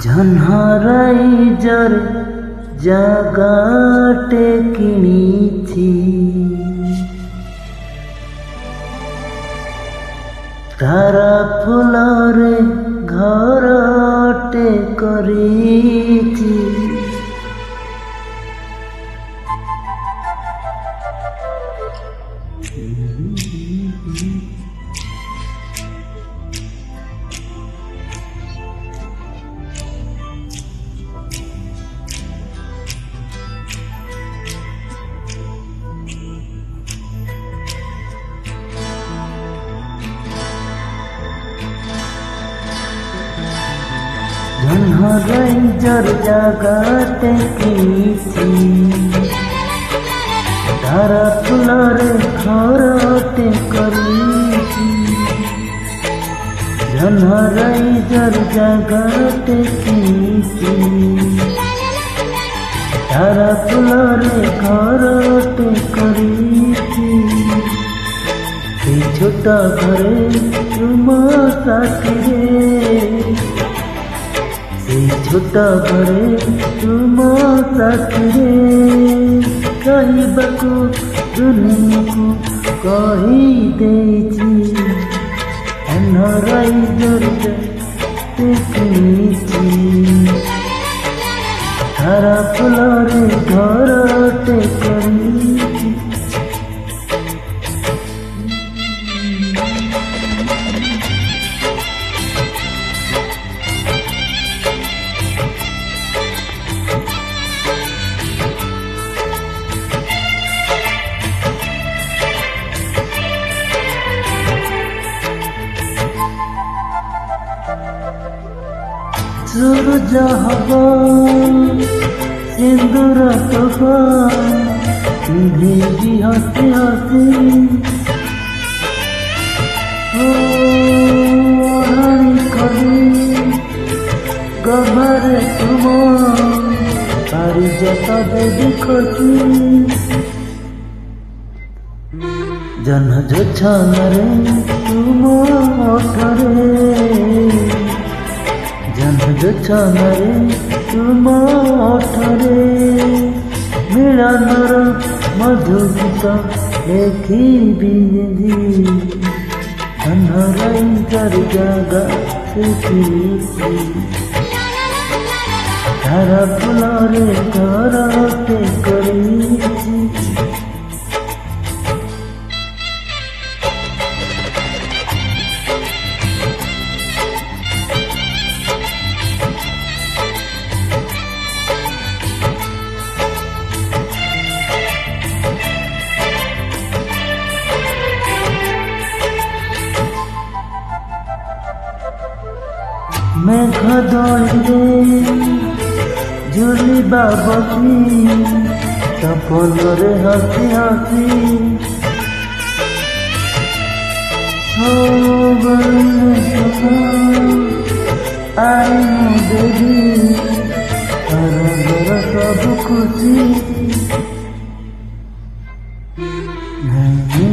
ঝনহরাইজর জাগাটে কিনিছি তারা ফুলরে ঘরটে করিছি ঝনহরাইজর জাগাটে কিনিছি তারা ফুলরে ঘরটে করিছি ঝনহরাইজর জাগাটে কিনিছি তারা ফুলরে ঘরটে করিছি সেই ছোট ঘরে তোমার সাথীরে এই ছোট ঘরে ତୁମ ସାଥିରେ କହିବାକୁ ଦୁନିଆକୁ କହିଦେଇଛି ଝନହରାଇଜର କିଣିଛି ତାରା ଫୁଲରେ ଘରଟେ କରିଛି सूरज हवा सिंदूर तोफा भेजी हंसी हंसी रानी कभी गभर तुम पारिजात देवी खोजी जन जोछनरे तुम ओठरे ঝনঝনরে ତୁମ ଓଠରେ ମିଳନର ମଧୁଗୀତ ଲେଖିବି ଝନହରାଇଜର ଜାଗାଟେ କିଣିଛି ତାରା ଫୁଲରେ ଘରଟେ କରିଛି मेघ दौड़े झुलिबा बसी सपनरे हसी हसी आई मो देवी तरंगर सब खुशी नहीं